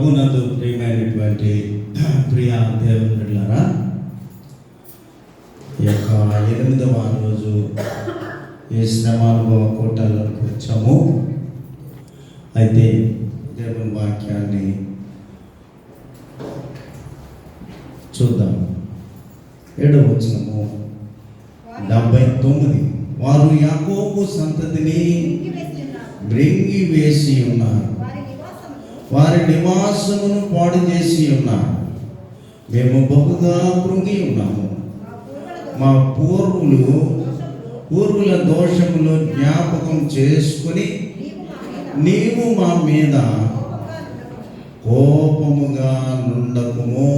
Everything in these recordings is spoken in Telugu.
ప్రభునందు ప్రియమైనటువంటి ప్రియ దేవుని బిడ్డలారా, ఈ యొక్క 8వ రోజు ఈ శ్రమానుభవ కూటాలకు వచ్చాము. అయితే దేవుని వాక్యాన్ని చూద్దాం. 7వ వచనము 79. వారు యాకోబు సంతతిని మృంగివేసి ఉన్నారు, వారి నివాసమును పాడు చేసి ఉన్నారు. మేము బహుగా కృంగి ఉన్నాము. మా పూర్వుల దోషములు జ్ఞాపకం చేసుకొని నీవు మా మీద కోపముగా నుండకుము.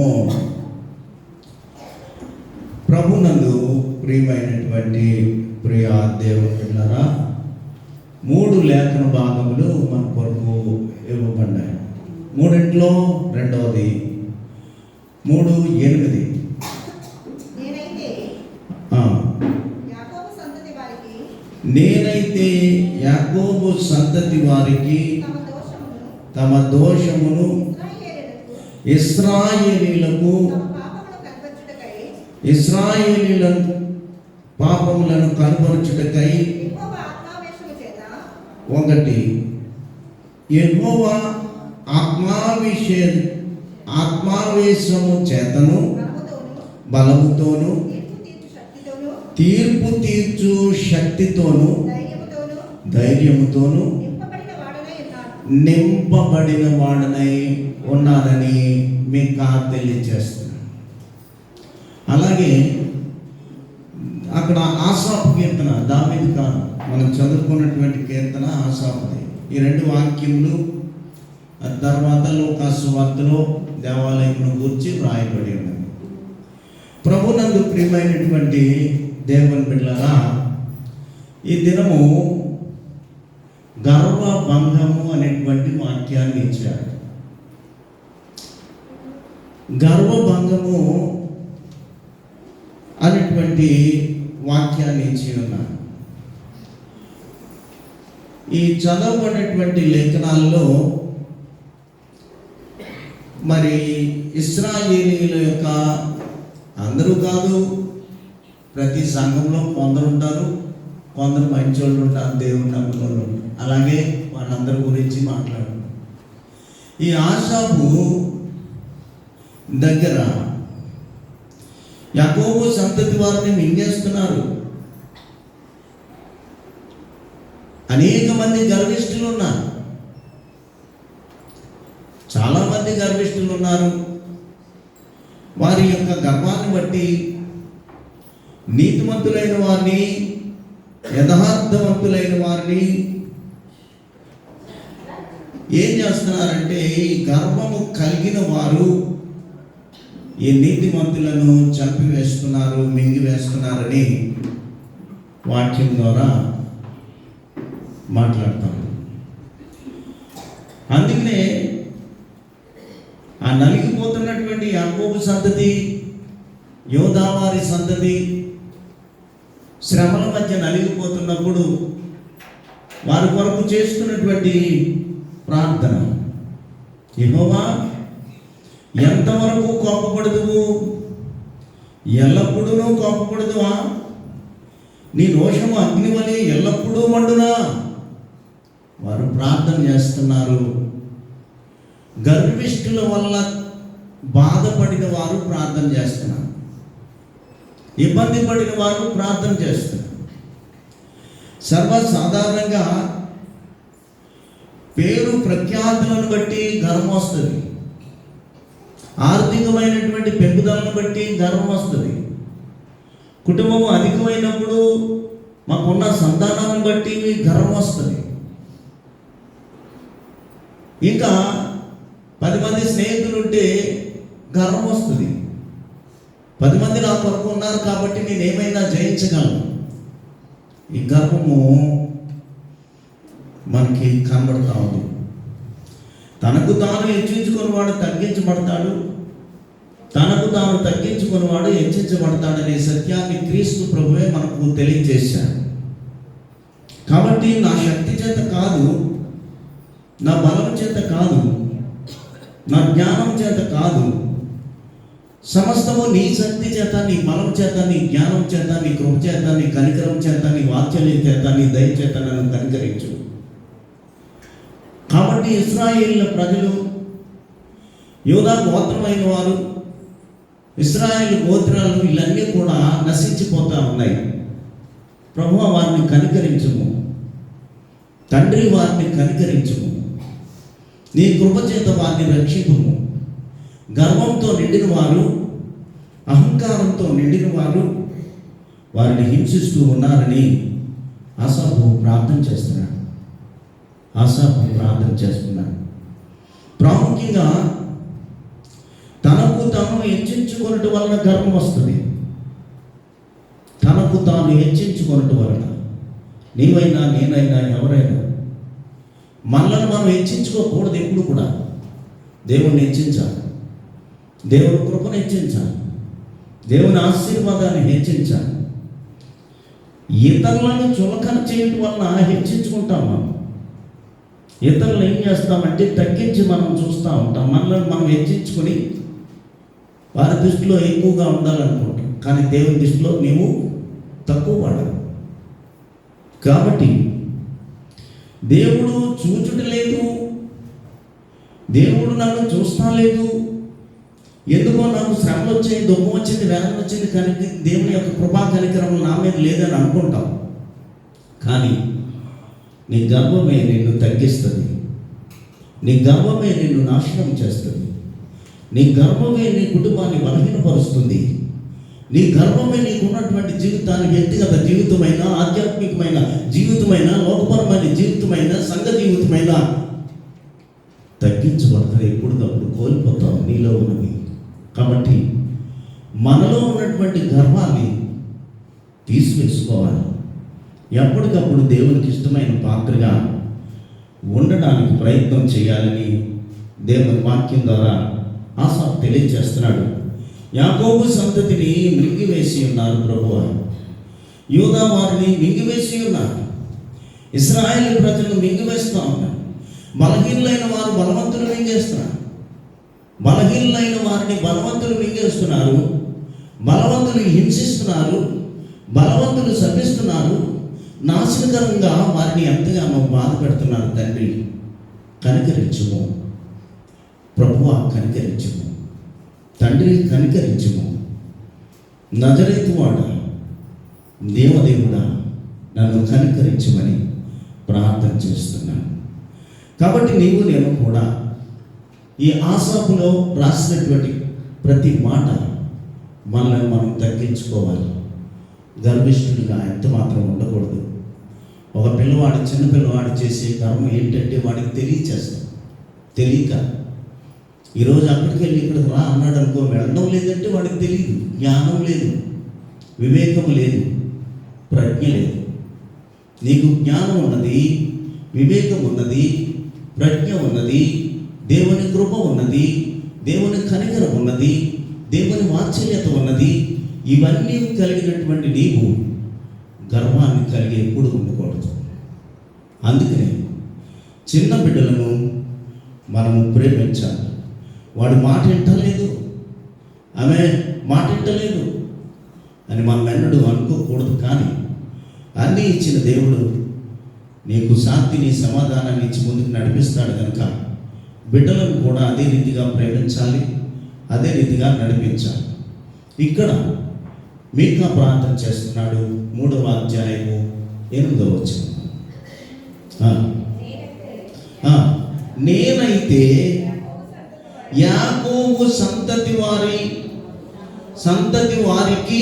ప్రభునందు ప్రియమైనటువంటి ప్రియ దేవుని బిడ్డలారా, 3 లేఖన భాగములు మన కొరకు ఇవ్వబడ్డాయి. 3 రెండవది 3:8. నేనైతే యాకోబు సంతతి వారికి తమ దోషమును ఇశ్రాయేలీయుల పాపములను కనపరచుటకై 1 యెహోవా ఆత్మావేశము చేతను బలముతోను తీర్పు తీర్చు శక్తితోను ధైర్యముతోను నింపబడిన వాడనై ఉన్నానని మీకు తెలియజేస్తున్నాను. అలాగే అక్కడ ఆసాపు కీర్తన, దావీదు కాదు, మనం చదువుకున్నటువంటి కీర్తన ఆసాపుది. ఈ 2 వాక్యములు తర్వాత లూకాసు వార్తలో దేవాలయమును గురించి వ్రాయబడి ఉన్నది. ప్రభునందు ప్రియమైనటువంటి దేవుని బిడ్డలారా, ఈ దినము గర్వభంగము అనేటువంటి వాక్యాన్ని ఇచ్చారు. గర్వభంగము అనేటువంటి వాక్యాన్ని ఇచ్చి ఉన్నారు. ఈ చదవబడినటువంటి లేఖనాల్లో మరి ఇశ్రాయేలీయుల యొక్క, అందరూ కాదు, ప్రతి సంఘంలో కొందరు ఉంటారు, కొందరు మంచి వాళ్ళు ఉంటారు, దేవుని నమ్మిన వాళ్ళు ఉంటారు. అలాగే వాళ్ళందరి గురించి మాట్లాడు. ఈ ఆసాపు దగ్గర యాకోబు సంతతి వారిని మింగేస్తున్నారు. అనేక మంది గర్విష్ఠులు ఉన్నారు, చాలా మంది గర్విష్ఠులు ఉన్నారు. వారి యొక్క గర్వాన్ని బట్టి నీతిమంతులైన వారిని, యథార్థవంతులైన వారిని ఏం చేస్తున్నారంటే, ఈ గర్వము కలిగిన వారు ఈ నీతిమంతులను చంపివేస్తున్నారు, మింగివేస్తున్నారని వాక్యం ద్వారా మాట్లాడతాం. అందుకనే ఆ నలిగిపోతున్నటువంటి యాకోబు సంతతి, యోధావారి సంతతి శ్రమల మధ్య నలిగిపోతున్నప్పుడు వారి కొరకు చేస్తున్నటువంటి ప్రార్థన, యెహోవా ఎంతవరకు కోపపడదువు, ఎల్లప్పుడూ కోపపడదువా, నీ దోషము అగ్ని వలె ఎల్లప్పుడూ మండునా. వారు ప్రార్థన చేస్తున్నారు. గర్విష్ఠుల వల్ల బాధపడిన వారు ప్రార్థన చేస్తున్నారు, ఇబ్బంది పడిన వారు ప్రార్థన చేస్తున్నారు. సర్వసాధారణంగా పేరు ప్రఖ్యాతులను బట్టి గర్వం వస్తుంది, ఆర్థికమైనటువంటి పెరుగుదలను బట్టి గర్వం వస్తుంది, కుటుంబము అధికమైనప్పుడు మాకున్న సంతానాన్ని బట్టి గర్వం వస్తుంది, ఇంకా 10 మంది స్నేహితులు ఉంటే గర్వం వస్తుంది. 10 మంది నా కొరకు ఉన్నారు కాబట్టి నేను ఏమైనా జయించగలను. ఈ గర్వము మనకి కనబడతా ఉంది. తనకు తాను హెచ్చించుకున్నవాడు తగ్గించబడతాడు, తనకు తాను తగ్గించుకున్నవాడు హెచ్చించబడతాడనే సత్యాన్ని క్రీస్తు ప్రభువే మనకు తెలియజేశాడు. కాబట్టి నా శక్తి చేత కాదు, నా బలం చేత కాదు, నా జ్ఞానం చేత కాదు, సమస్తము నీ శక్తి చేత, నీ బలం చేత, నీ జ్ఞానం చేత, నీ కృప చేత, నీ కనికరం చేత, నీ వాత్సల్యం చేత, నీ దయ చేత నన్ను కనికరించు. కాబట్టి ఇశ్రాయేలు ప్రజలు, యూదా గోత్రమైన వారు, ఇశ్రాయేలు గోత్రాలు వీళ్ళన్నీ కూడా నశించిపోతూ ఉన్నాయి. ప్రభువా వారిని కనికరించుము తండ్రి, వారిని కనికరించుము, నీ కృప చేత వారిని రక్షించుము. గర్వంతో నిండిన వారు, అహంకారంతో నిండిన వారు వారిని హింసిస్తూ ఉన్నారని ఆసాపు ప్రార్థన చేస్తున్నాడు. ప్రాముఖ్యంగా తనకు తాను హెచ్చించుకొనటం వలన గర్వం వస్తుంది. తనకు తాను హెచ్చించుకొనటం వలన, నీవైనా నేనైనా ఎవరైనా మనల్ని మనం హెచ్చించుకోకూడదు. ఎప్పుడు కూడా దేవుణ్ణి హెచ్చించాలి, దేవుని కృపను హెచ్చించాలి, దేవుని ఆశీర్వాదాన్ని హెచ్చించాలి. ఇతరులను చులకన చేయటం వలన హెచ్చించుకుంటాం. మనం ఇతరులు ఏం చేస్తామంటే తగ్గించి మనం చూస్తూ ఉంటాం. మనల్ని మనం హెచ్చించుకొని వారి దృష్టిలో ఎక్కువగా ఉండాలనుకుంటాం, కానీ దేవుని దృష్టిలో మేము తక్కువ పడాలి. కాబట్టి దేవుడు చూచుట లేదు, దేవుడు నన్ను చూస్తా లేదు, ఎందుకో నాకు శ్రమలు వచ్చాయి, దుఃఖం వచ్చింది, వేదన వచ్చింది, కానీ దేవుని యొక్క కృపా కనికరం నా మీద లేదని అనుకుంటాం. కానీ నీ గర్వమే నిన్ను తగ్గిస్తుంది, నీ గర్వమే నిన్ను నాశనం చేస్తుంది, నీ గర్వమే నీ కుటుంబాన్ని బలహీనపరుస్తుంది, నీ గర్వమే నీకున్నటువంటి జీవితాన్ని, వ్యక్తిగత జీవితమైన, ఆధ్యాత్మికమైన జీవితమైన, లోకపరమైన జీవితమైన, సంఘ జీవితమైన తగ్గించబడుతుంది. ఎప్పటికప్పుడు కోల్పోతావు నీలో ఉన్నవి. కాబట్టి మనలో ఉన్నటువంటి గర్వాన్ని తీసివేసుకోవాలి. ఎప్పటికప్పుడు దేవునికి ఇష్టమైన పాత్రగా ఉండడానికి ప్రయత్నం చేయాలని దేవుని వాక్యం ద్వారా ఆసాపు తెలియజేస్తున్నాడు. యాకోబు సంతతిని మింగివేసి ఉన్నారు ప్రభువా, యూదా వారిని మింగివేసి ఉన్నారు, ఇశ్రాయేలు ప్రజలను మింగివేస్తూ ఉన్నారు. బలహీనులైన వారు బలవంతులు మింగేస్తున్నారు, బలహీనులైన వారిని బలవంతులు మింగేస్తున్నారు, బలవంతులు హింసిస్తున్నారు, బలవంతులు శపిస్తున్నారు, నాశనకరంగా వారిని ఎంతగానో బాధ పెడుతున్నారు. తండ్రి కనికరించుము, ప్రభువా కనికరించుము, తండ్రి కనికరించుము, నజరేతువాడా, దేవదేవుడా నన్ను కనికరించమని ప్రార్థన చేస్తున్నాను. కాబట్టి నీవు నేను కూడా ఈ ఆసాపులో రాసినటువంటి ప్రతి మాట మనల్ని మనం తగ్గించుకోవాలి. గర్విష్ఠుడిగా ఎంత మాత్రం ఉండకూడదు. ఒక పిల్లవాడు, చిన్న పిల్లవాడు చేసే కర్మ ఏంటంటే వాడికి తెలియచేస్తాం, తెలియక ఈరోజు అక్కడికి వెళ్ళి ఇక్కడికి రా అన్నాడు అనుకో, వెళ్ళడం లేదంటే వాడికి తెలియదు, జ్ఞానం లేదు, వివేకం లేదు, ప్రజ్ఞ లేదు. నీకు జ్ఞానం ఉన్నది, వివేకం ఉన్నది, ప్రజ్ఞ ఉన్నది, దేవుని కృప ఉన్నది, దేవుని కనికరం ఉన్నది, దేవుని వాత్సల్యత ఉన్నది. ఇవన్నీ కలిగినటువంటి నీవు గర్వాన్ని కలిగి ఎప్పుడు ఉండకూడదు. అందుకనే చిన్న బిడ్డలను మనము ప్రేమించాలి. వాడు మాట వింటలేదు, ఆమె మాట వింటలేదు అని మనం ఎన్నడూ అనుకోకూడదు. కానీ అన్నీ ఇచ్చిన దేవుడు నీకు శాంతిని, సమాధానాన్ని ఇచ్చి ముందుకు నడిపిస్తాడు కనుక బిడ్డలను కూడా అదే రీతిగా ప్రేమించాలి, అదే రీతిగా నడిపించాలి. ఇక్కడ మీకా ప్రార్థన చేస్తున్నాడు. 3వ అధ్యాయము 8వ వచనం. నేనైతే యాకోబు సంతతి వారికి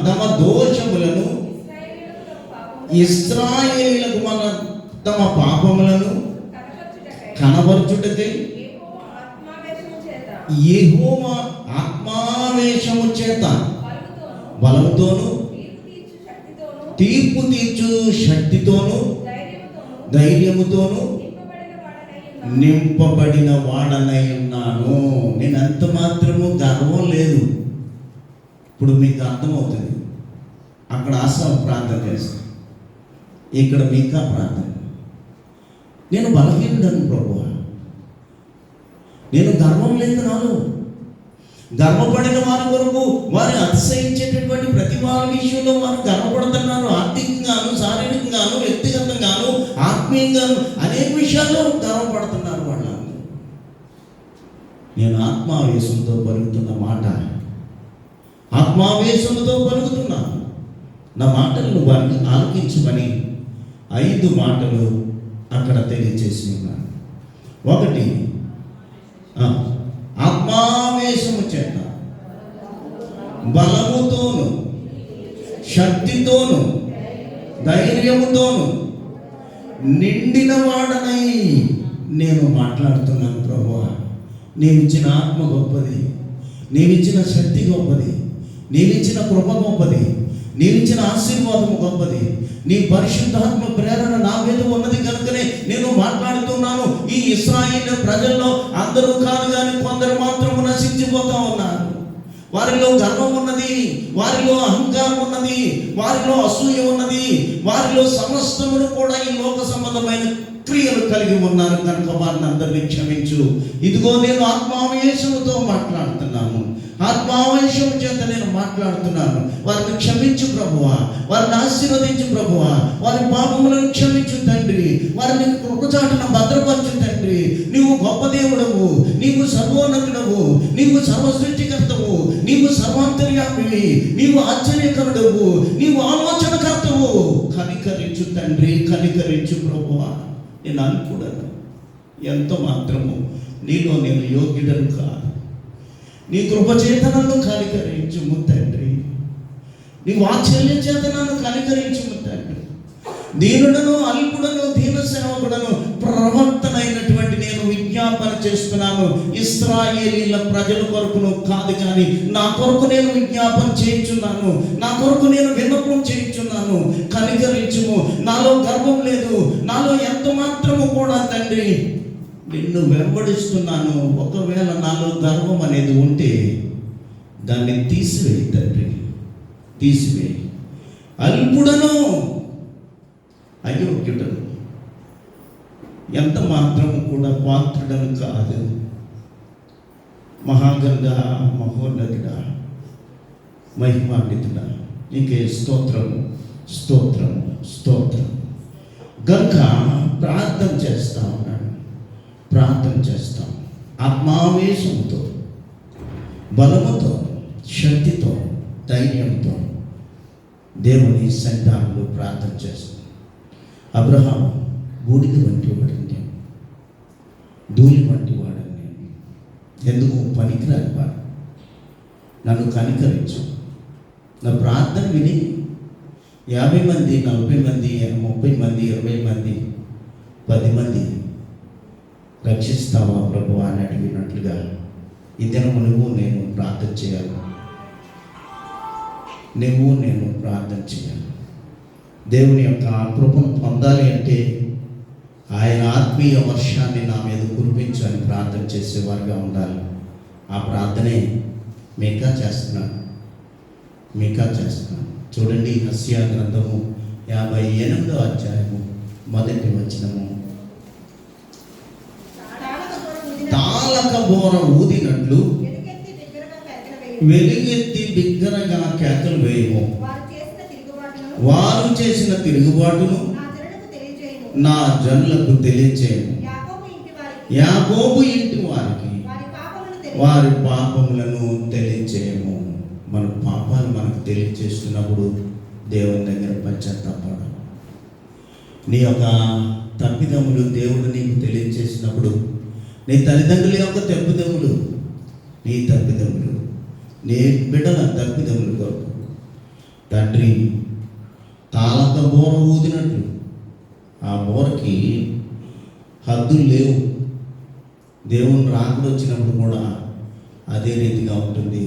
తమ దోషములను, ఇశ్రాయేలులకు మన తమ పాపములను కనబరచుటకై యెహోవా ఆత్మావేశము చేత బలముతోను, తీర్పు తీర్చు శక్తితోను, ధైర్యముతోను నింపబడిన వాడనై ఉన్నాను. నేను అంత మాత్రము గర్వం లేదు. ఇప్పుడు మీకు అర్థమవుతుంది. అక్కడ ఆసాపు ప్రార్థన చేస్తాను, ఇక్కడ మీకా ప్రార్థన. నేను బలహీనుడను ప్రభువా, నేను గర్వం లేదు నాలో. గర్వపడిన వారి కొరకు వారు అతిశయించేటటువంటి ప్రతి వారి విషయంలో వారు గర్వపడుతున్నారు. ఆర్థికంగాను, శారీరకంగాను, వ్యక్తిగతంగాను, ఆత్మీయంగాను అనేక విషయాల్లో గర్వపడుతున్నారు వాళ్ళు. నేను ఆత్మావేశంతో పలుకుతున్న మాట, ఆత్మావేశంతో పలుకుతున్నాను. నా మాటలను వారిని ఆలకించమని 5 మాటలు అక్కడ తెలియజేసి ఉన్నాను. 1, ఆత్మావేశము చేత, బలముతోను, శక్తితోను, ధైర్యముతోను నిండిన వాడనై నేను మాట్లాడుతున్నాను. ప్రభువా, నీవిచ్చిన ఆత్మ గొప్పది, నీవిచ్చిన శక్తి గొప్పది, నీవిచ్చిన కృప గొప్పది, నీవిచ్చిన ఆశీర్వాదము గొప్పది. నీ పరిశుద్ధాత్మ ప్రేరణ నా మీద ఉన్నది కనుకనే నేను మాట్లాడుతున్నాను. ఈ ఇశ్రాయేలు ప్రజల్లో అందరూ కాదు కానీ కొందరు మాత్రము నశించిపోతా ఉన్నారు. వారిలో గర్వం ఉన్నది, వారిలో అహంకారం ఉన్నది, వారిలో అసూయ ఉన్నది, వారిలో సమస్తమును కూడా ఈ లోక సంబంధమైన క్రియలు కలిగి ఉన్నారు కనుక వారిని అందరినీ క్షమించు. ఇదిగో నేను ఆత్మావేశముతో మాట్లాడుతున్నాను, ఆత్మావేశం చేత నేను మాట్లాడుతున్నాను. వారిని క్షమించు ప్రభువా, వారిని ఆశీర్వదించు ప్రభువా, వారి పాపములను క్షమించు తండ్రి, వారిని కృపచాటున భద్రపరచు తండ్రి. నీవు గొప్ప దేవుడవు, నీవు సర్వోన్నతుడవు, నీవు సర్వసృష్టికర్తవు, నీవు సర్వాంతర్యామివి, నీవు ఆశ్చర్యకరుడవు, నీవు ఆలోచనకర్తవు. కనికరించు తండ్రి, కనికరించు ప్రభువా. నేను అనుకున్నాను ఎంత మాత్రము నీలో నేను యోగ్యుడను కాదు. నీ కృప చేత నన్ను కనికరించుము తండ్రి, నీ వాత్సల్య చేత నన్ను కనికరించుము తండ్రి. దీనుడను, అల్పుడను, దీన సేవకుడను, ప్రవక్తనైనటువంటి నేను విజ్ఞాపన చేస్తున్నాను. ఇశ్రాయేలీల ప్రజల కొరకును కాదు కానీ నా కొరకు నేను విజ్ఞాపన చేయించున్నాను, నా కొరకు నేను విన్నపం చేయించున్నాను. కనికరించుము. నాలో గర్వం లేదు, నాలో ఎంత మాత్రము కూడా తండ్రి నిన్ను వెంబడిస్తున్నాను. ఒకవేళ నాలో గర్వం అనేది ఉంటే దాన్ని తీసివేయి తండ్రి, తీసివేయి. అల్పుడను, అయోగ్యుడను, ఎంత మాత్రము కూడా పాత్రుడను కాదు. మహాగంగా, మహోన్నతుడా, మహిమాన్వితుడా, నీకే స్తోత్రము, స్తోత్రము, స్తోత్రం. గనుక ప్రార్థన చేస్తా ఉన్నాను, ప్రార్థన చేస్తాం. ఆత్మావేశంతో, బలముతో, శక్తితో, ధైర్యంతో దేవుని సన్నిధానంలో ప్రార్థన చేస్తాం. అబ్రహాం బూడిద వంటి వాడని నేను, ధూళి వంటి వాడని నేను, ఎందుకు పనికిరాని వాడు. నన్ను కనికరించు. నా ప్రార్థన విని 50 మంది, 40 మంది, 30 మంది, 20 మంది, 10 మంది రక్షిస్తావా ప్రభు అని అడిగినట్లుగా ఈ దినము నువ్వు నేను ప్రార్థన చేయాలి, నువ్వు నేను ప్రార్థన చేయాలి. దేవుని యొక్క కృపను పొందాలి అంటే ఆయన ఆత్మీయ వర్షాన్ని నా మీద కురిపించు అని ప్రార్థన చేసేవారుగా ఉండాలి. ఆ ప్రార్థనే మీకా చేస్తున్నాను. చూడండి, హస్యా గ్రంథము 58వ అధ్యాయము 1వ వచనము. తాళక బోర ఊదినట్లు వెలుగెత్తి బిగ్గరగా కేకలు వేయము. వారు చేసిన తిరుగుబాటును నా జనులకు తెలియచేయము. యాకోబు ఇంటి వారికి వారి పాపములను తెలియచేయము. మన పాపాలు మనకు తెలియచేస్తున్నప్పుడు దేవుని దగ్గర పశ్చాత్తాపడ. నీ యొక్క తప్పిదములు దేవుడు నీకు తెలియచేసినప్పుడు, నీ తల్లిదండ్రుల యొక్క తప్పిదములు, నీ తప్పిదములు, నీ బిడ్డల తప్పిదములు కొరకు తండ్రి తాళక బోర ఊదినట్లు, ఆ బోరకి హద్దులు లేవు. దేవుని రాకడ వచ్చినప్పుడు కూడా అదే రీతిగా ఉంటుంది.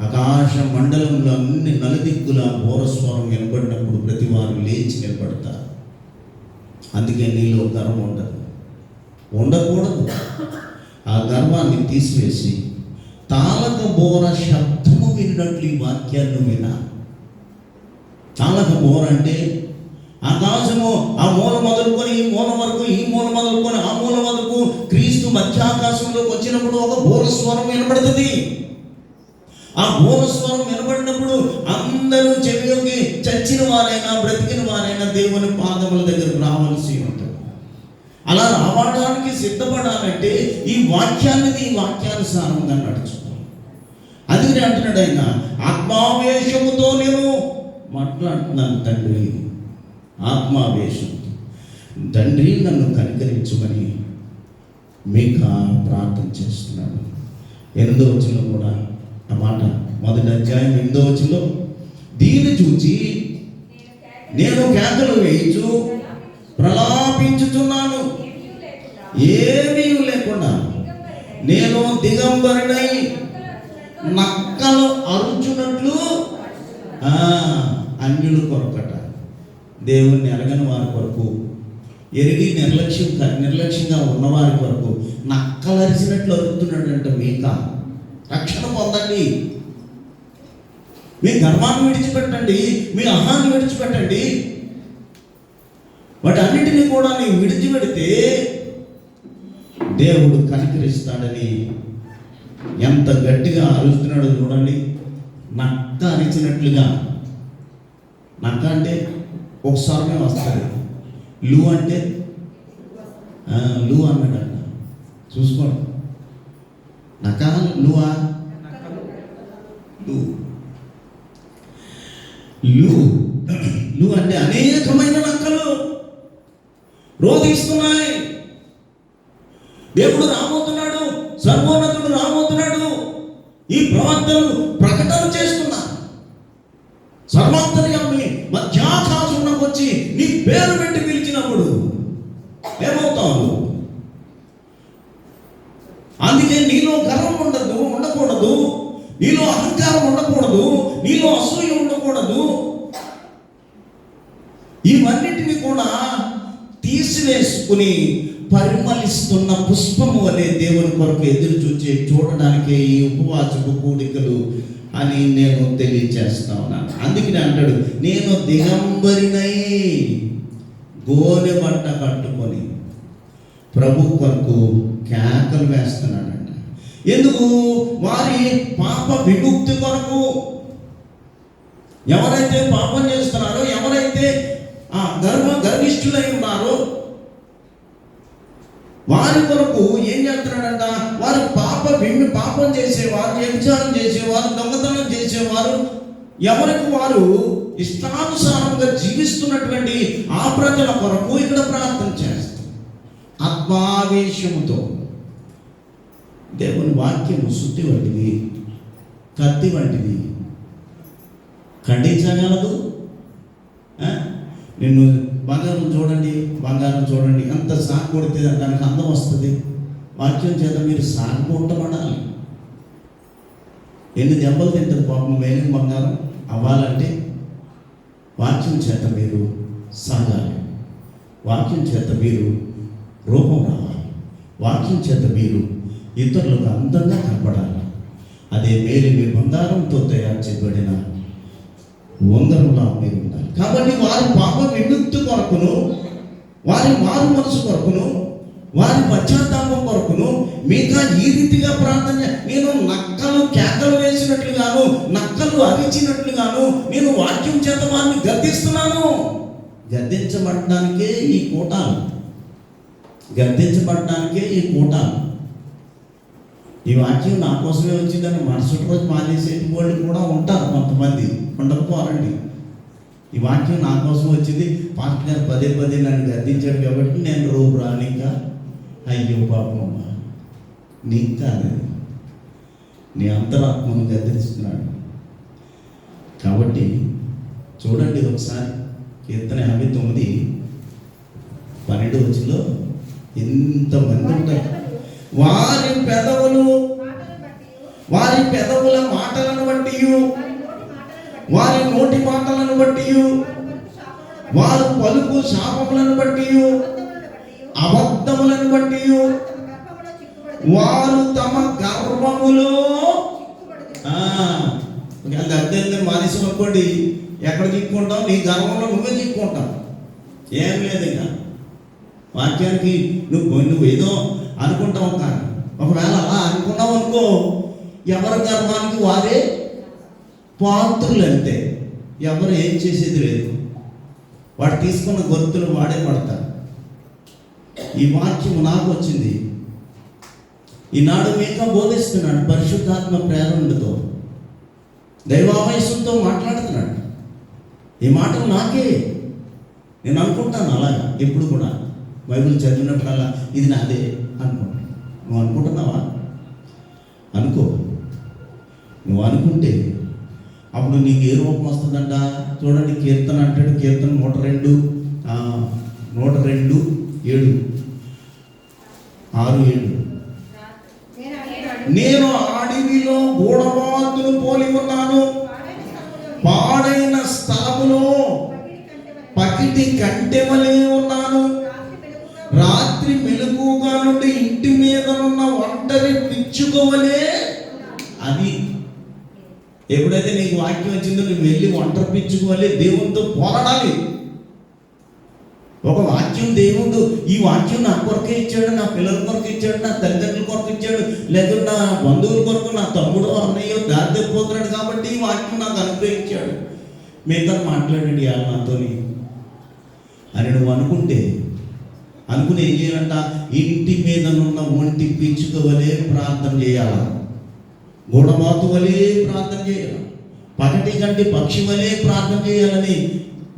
ఆకాశ మండలంలో అన్ని నలుదిక్కుల బోరస్వరం వినపడినప్పుడు ప్రతి వారు లేచి నిలబడతారు. అందుకే నీలో గర్వం ఉండకూడదు. ఆ గర్వాన్ని తీసివేసి తాళక బోర శబ్దము విన్నట్లు ఈ వాక్యాన్ని వినా. తాళక బోర అంటే ఆకాశము ఆ మూల మొదలుకొని ఈ మూల వరకు, ఈ మూల మొదలుకొని ఆ మూల వరకు క్రీస్తు మధ్యాకాశంలోకి వచ్చినప్పుడు ఒక బోరస్వరం వినబడుతుంది. ఆ బోరస్వరం వినబడినప్పుడు అందరూ చెవిలోకి చచ్చిన వారైనా బ్రతికిన వారైనా దేవుని పాదముల దగ్గరకు రావాల్సి ఉంటుంది. అలా రావడానికి సిద్ధపడాలంటే ఈ వాక్యానుసారంగా నడుచుకోవాలి. అందుకని అంటున్నాడు ఆయన, ఆత్మావేశముతో నేను మాట్లాడుతున్నాను తండ్రి, ఆత్మావేశంతో. తండ్రి నన్ను కనికరించుమని మీకా ప్రార్థన చేస్తున్నాడు. 8వ వచనంలో కూడా ఆ మాట, 1వ అధ్యాయం 8వ వచనంలో, దీన్ని చూచి నేను కేకలు వేయించు ప్రలాపించుచున్నాను, ఏమీ లేకుండా నేను దిగంబరుడై నక్కలు అరుచున్నట్లు. అన్యుల కొరకట, దేవుణ్ణి ఎరగని వారి కొరకు, ఎరిగి నిర్లక్ష్యంగా ఉన్నవారి కొరకు నక్కలు అరిచినట్లు అరుస్తున్నాడంట. మీక రక్షణ పొందండి, మీ గర్వాన్ని విడిచిపెట్టండి, మీ అహాన్ని విడిచిపెట్టండి. వాటి అన్నిటినీ కూడా నీవు విడిచిపెడితే దేవుడు కనికరిస్తాడని ఎంత గట్టిగా అరుస్తున్నాడో చూడండి. నక్క అరిచినట్లుగా. నక్క అంటే ఒకసారి వస్తుంది, లు అంటే లు అన్నాడట. చూసుకోండి, నక్క లువా, లు అంటే అనేకమైన నక్కలు రోధిస్తున్నాయి. దేవుడు రాబోతున్నాడు, సర్వోన్నతుడు రాబోతున్నాడు. ఈ ప్రవక్తలు ప్రకటన చేస్తున్నారు. సర్వాంతర్యామి మధ్యాకాశంలోకి వచ్చి నీ పేరు పెట్టి పిలిచినప్పుడు ఏమవుతావు? అందుకే నీలో గర్వం ఉండకూడదు, నీలో అహంకారం ఉండకూడదు, నీలో అసూయ ఉండకూడదు. ఇవన్నిటిని కూడా తీసివేసుకుని పరిమళిస్తున్న పుష్పము వలె దేవుని కొరకు ఎదురు చూడడానికే ఈ ఉపవాసపు కూడికలు అని నేను తెలియజేస్తా ఉన్నాను. అందుకని అంటాడు, నేను దిగంబరినై గోనె బట్ట కట్టుకొని ప్రభు కొరకు కేకలు వేస్తున్నాడంట. ఎందుకు? వారి పాప విముక్తి కొరకు. ఎవరైతే పాపం చేస్తున్నారో, ఎవరైతే గర్విష్ఠులై ఉన్నారో వారి కొరకు ఏం చేస్తున్నాడంట? వారి పాపం చేసేవారు, వ్యభిచారం చేసేవారు, దొంగతనం చేసేవారు, ఎవరికి వారు ఇష్టానుసారంగా జీవిస్తున్నటువంటి ఆ ప్రజల కొరకు ఇక్కడ ప్రార్థన చేస్తారు. ఆత్మావేశముతో. దేవుని వాక్యము సుత్తి వంటిది, కత్తి వంటిది, ఖండించగలదు. నిన్ను బంగారం చూడండి ఎంత సాగు కొడితే దానికి అందం వస్తుంది. వాక్యం చేత మీరు సాగుకుంటమనాలి. ఎన్ని దెబ్బలు తింటుంది పాపం వేలిన బంగారం అవ్వాలంటే వాక్యం చేత మీరు సాగాలి. వాక్యం చేత మీరు రూపం రావాలి. వాక్యం చేత మీరు ఇతరులకు అందంగా కనపడాలి. అదే మేలిమి బంగారంతో తయారు చేయబడిన వందరంలా మీరు ఉండాలి. కాబట్టి వారి పాప విముక్తి కొరకును, వారి మారు మనసు కొరకును, వారి పశ్చాత్తాపం కొరకును మీకా ఈ రీతిగా ప్రార్థన. నేను నక్కలు కేకలు వేసినట్లుగాను, నక్కలు అరిచినట్లుగాను నేను వాక్యం చేత వారిని గద్దిస్తున్నాను. గద్దించబడడానికే ఈ కూటాలు, ఈ వాక్యం నా కోసమే వచ్చిందని మరుసటి రోజు మానేసేటి వాళ్ళు కూడా ఉంటారు. కొంతమంది ఉండకపోవాలండి. ఈ వాక్యం నా కోసం వచ్చింది, పాస్టర్ గారు పదే నన్ను గద్దించాడు కాబట్టి నేను రోగు రానిక. అయ్యో పాపం, నీకు కాదు, నీ అంతరాత్మను గద్దిస్తున్నాడు. కాబట్టి చూడండి ఒకసారి కీర్తన 59:12 ఎంతమంది ఉంటారు. వారి పెదవుల మాటలను బట్టి, వారి నోటి మాటలను బట్టి, వారు పలుకు శాపములను బట్టి, అబద్ధములను బట్టి, వారు తమ గర్వములో అద్దెందని మానేసం అనుకోండి, ఎక్కడ చిక్కుంటావు? నీ గర్వంలో నువ్వే చిక్కుంటావు. ఏం లేదు. ఇంకా వాక్యానికి నువ్వు ఏదో అనుకుంటావు. కానీ ఒకవేళ అలా అనుకున్నావు అనుకో, ఎవరి గర్వానికి వారే పాత్రులు అంతే. ఎవరు ఏం చేసేది లేదు. వాడు తీసుకున్న గొంతులు వాడే పడతారు. ఈ వాక్యం నాకు వచ్చింది. ఈనాడు మీకా బోధిస్తున్నాడు. పరిశుద్ధాత్మ ప్రేరణతో దైవావేశంతో మాట్లాడుతున్నాడు. ఈ మాటలు నాకే. నేను అనుకుంటాను అలాగా ఎప్పుడు కూడా. బైబిల్ చదివినప్పుడల్లా ఇది నాదే అనుకుంటా. నువ్వు అనుకుంటున్నావా? అనుకో. నువ్వు అనుకుంటే అప్పుడు నీకు ఏ రూపం వస్తుందంట. చూడండి, కీర్తన అంటాడు. కీర్తన 102 7 6 7. నేను అడవిలో గూఢవాతును పోలి ఉన్నాను, పాడైన స్థలములో పకిటి కంటెవలే ఉన్నాను. రాత్రి మెలకుగా నుండి ఇంటి మీద ఉన్న ఒంటరి పిచ్చుకోవలే. అది ఎప్పుడైతే నీకు వాక్యం వచ్చిందో నువ్వు వెళ్ళి ఒంటరి పిచ్చుకోవాలి, దేవునితో పోరాడాలి. ఒక వాక్యం దేవుడు ఈ వాక్యం నా కొరకే ఇచ్చాడు, నా పిల్లల కొరకు ఇచ్చాడు, నా తల్లిదండ్రుల కొరకు ఇచ్చాడు, లేదా నా బంధువుల కొరకు, నా తమ్ముడు అన్నయ్యో దారి తప్పిపోతున్నాడు కాబట్టి ఈ వాక్యం నాకు అనుగ్రహించాడు. మీతో మాట్లాడాడు ఇవాళ నాతోని అని నువ్వు అనుకుంటే, అనుకుని ఏం చేయాలంట? ఇంటి మీద ఉన్న ఒంటి పిచ్చుకోవలే ప్రార్థన చేయాల, గూఢమాతు వలే ప్రార్థన చేయాలి, పగటి కంటి పక్షి వలే ప్రార్థన చేయాలని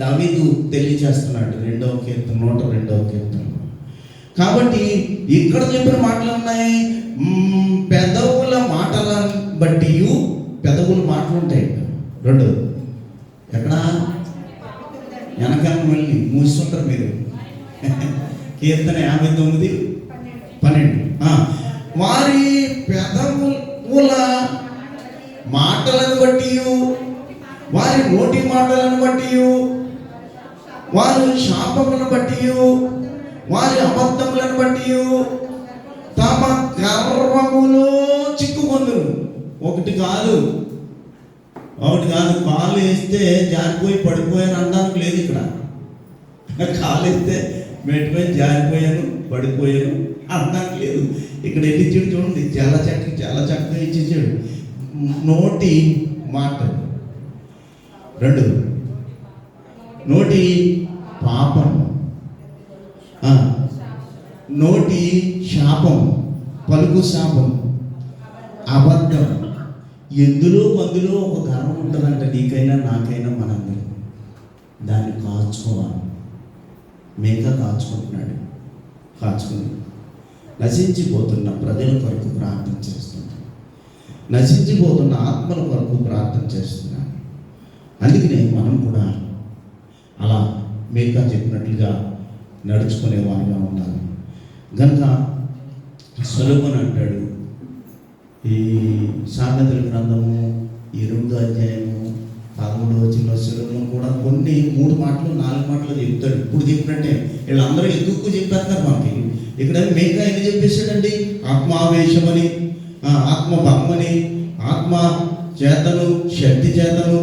దావీదు తెలియజేస్తున్నాడు 2వ కీర్తన 102వ కీర్తన. కాబట్టి ఇక్కడ చెప్పిన మాటలు ఉన్నాయి. పెదవుల మాటలను బట్టి, పెదవుల మాటలు ఉంటాయి. 2 ఎక్కడ వెనకాల వెళ్ళి మూస్తుంటారు మీరు. కీర్తన 59 12. వారి పెదవుల మాటలను బట్టి, వారి నోటి మాటలను బట్టి, వారి శాపములను బట్టి, వారి అబద్ధములను బట్టి తమ గర్వములో చిక్కుకొందురు. ఒకటి కాదు, కాలు వేస్తే జారిపోయి పడిపోయాను అనడానికి లేదు ఇక్కడ. కాలు వేస్తే మెట్టిపోయి జారిపోయాను పడిపోయాను అనడానికి లేదు. ఇక్కడ ఎట్టించాడు చూడండి, చాలా చక్కగా ఇచ్చేసాడు. నోటి మాటలు 2, నోటి పాపం, నోటి శాపం, పలుకు శాపం, అబద్ధం. ఎందులో ఒక గర్వం ఉంటుందంట, నీకైనా నాకైనా మనందరం. దాన్ని కాచుకోవాలి. మేకా కాచుకుంటున్నాడు. కాచుకుని నశించిపోతున్న ప్రజల కొరకు ప్రార్థన చేస్తున్నాడు. నశించిపోతున్న ఆత్మల కొరకు ప్రార్థన చేస్తున్నాడు. అందుకనే మనం కూడా అలా మేకా చెప్పినట్లుగా నడుచుకునే వారిగా ఉండాలి. కనుక సొలొమోను అంటాడు, ఈ సామెతల గ్రంథము 8వ అధ్యాయము 13వ వచనంలో సొలొమోను కూడా కొన్ని 3 మాటలు 4 మాటలు చెప్తాడు. ఇప్పుడు చెప్పినట్టే వీళ్ళందరూ ఎక్కువ చెప్పేస్తారు మనకి. ఇక్కడ మేకా ఏం చెప్పేశాడండి? ఆత్మావేశమని, ఆత్మభంగమని, ఆత్మ చేతను, శక్తి చేతను,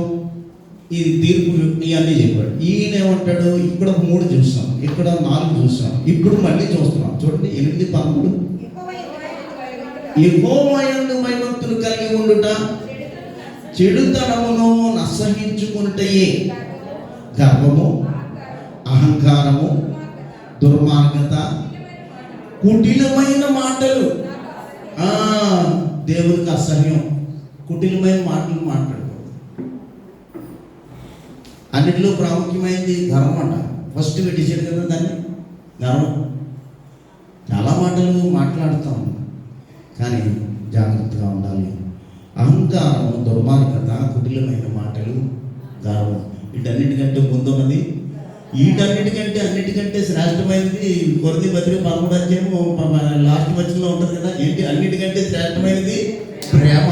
ఈ తీర్పు ఇవన్నీ చెప్పాడు. ఈయన ఏమంటాడు? ఇక్కడ 3 చూస్తాం, ఇక్కడ 4 చూస్తాం, ఇప్పుడు మళ్ళీ చూస్తున్నాం. చూడండి 8:13. యెహోవా యందు భయభక్తులు కలిగి ఉండుట, చెడుతనమును నసహించుకొనుటయే గర్వము, అహంకారము, దుర్మార్గత, కుటిలమైన మాటలు. దేవునికి అసహ్యం కుటిలమైన మాటలు మాట్లాడు. అన్నిటిలో ప్రాముఖ్యమైనది గర్వం అంట. ఫస్ట్ పెట్టించాడు కదా దాన్ని, గర్వం. చాలా మాటలు మాట్లాడుతాం, కానీ జాగ్రత్తగా ఉండాలి. అహంకారం, దుర్మార్గత, కుటిలమైన మాటలు, గర్వం. వీటన్నిటికంటే ముందున్నది, అన్నిటికంటే శ్రేష్టమైనది కొరది బతికి 13వ అధ్యాయము లాస్ట్ వచనంలో ఉంటుంది కదా. ఏంటి? అన్నిటికంటే శ్రేష్టమైనది ప్రేమ.